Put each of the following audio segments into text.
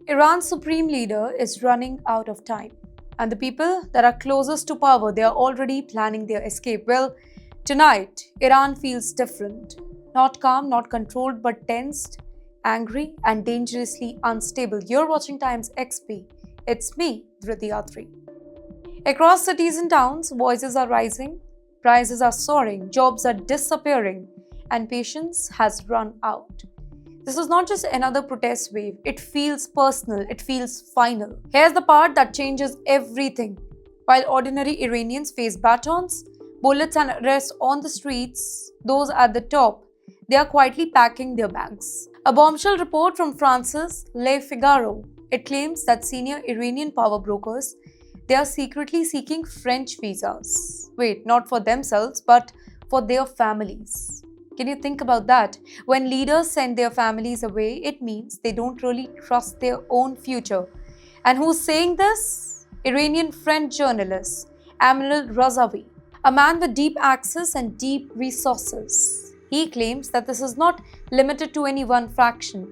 Iran's supreme leader is running out of time, and the people that are closest to power, they are already planning their escape. Well, tonight, Iran feels different. Not calm, not controlled, but tensed, angry, and dangerously unstable. You're watching Times XP. It's me, Dhriti Atri. Across cities and towns, voices are rising, prices are soaring, jobs are disappearing, and patience has run out. This is not just another protest wave, it feels personal, it feels final. Here's the part that changes everything. While ordinary Iranians face batons, bullets, and arrests on the streets, those at the top, they are quietly packing their bags. A bombshell report from France's Le Figaro. It claims that senior Iranian power brokers, they are secretly seeking French visas. Wait, not for themselves, but for their families. Can you think about that? When leaders send their families away, it means they don't really trust their own future. And who's saying this? Iranian French journalist Amanul Razavi, a man with deep access and deep resources. He claims that this is not limited to any one faction.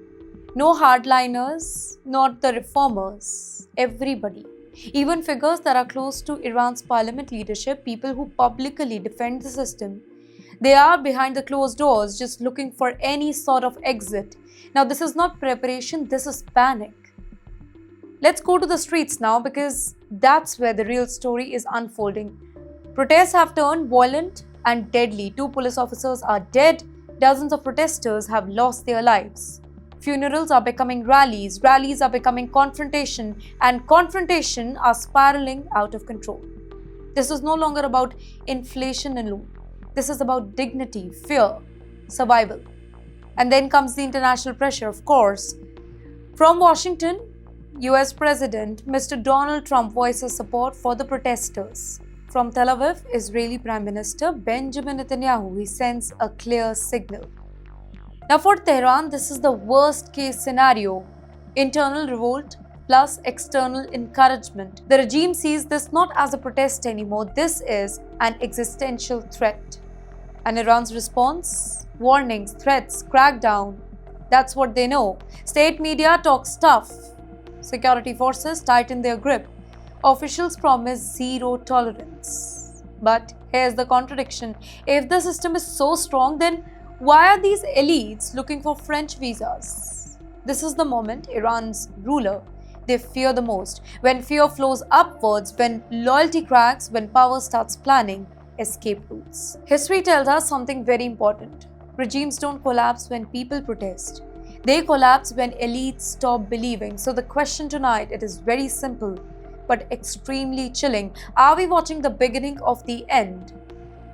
No hardliners, not the reformers, everybody. Even figures that are close to Iran's parliament leadership, people who publicly defend the system, they are behind the closed doors just looking for any sort of exit. Now, this is not preparation, this is panic. Let's go to the streets now because that's where the real story is unfolding. Protests have turned violent and deadly. 2 police officers are dead, dozens of protesters have lost their lives. Funerals are becoming rallies, rallies are becoming confrontation, and confrontation are spiraling out of control. This is no longer about inflation alone. This is about dignity, fear, survival. And then comes the international pressure, of course. From Washington, US President Mr. Donald Trump voices support for the protesters. From Tel Aviv, Israeli Prime Minister Benjamin Netanyahu, he sends a clear signal. Now for Tehran, this is the worst case scenario. Internal revolt plus external encouragement. The regime sees this not as a protest anymore, this is an existential threat. And Iran's response? Warnings, threats, crackdown. That's what they know. State media talks tough. Security forces tighten their grip. Officials promise zero tolerance. But here's the contradiction. If the system is so strong, then why are these elites looking for French visas? This is the moment Iran's ruler, they fear the most. When fear flows upwards, when loyalty cracks, when power starts planning escape routes. History tells us something very important. Regimes don't collapse when people protest. They collapse when elites stop believing. So the question tonight, it is very simple but extremely chilling. Are we watching the beginning of the end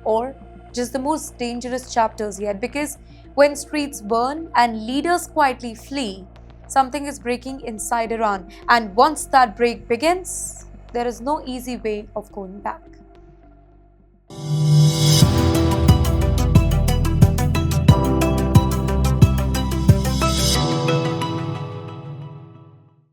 or just the most dangerous chapters yet? Because when streets burn and leaders quietly flee, something is breaking inside Iran. And once that break begins, there is no easy way of going back.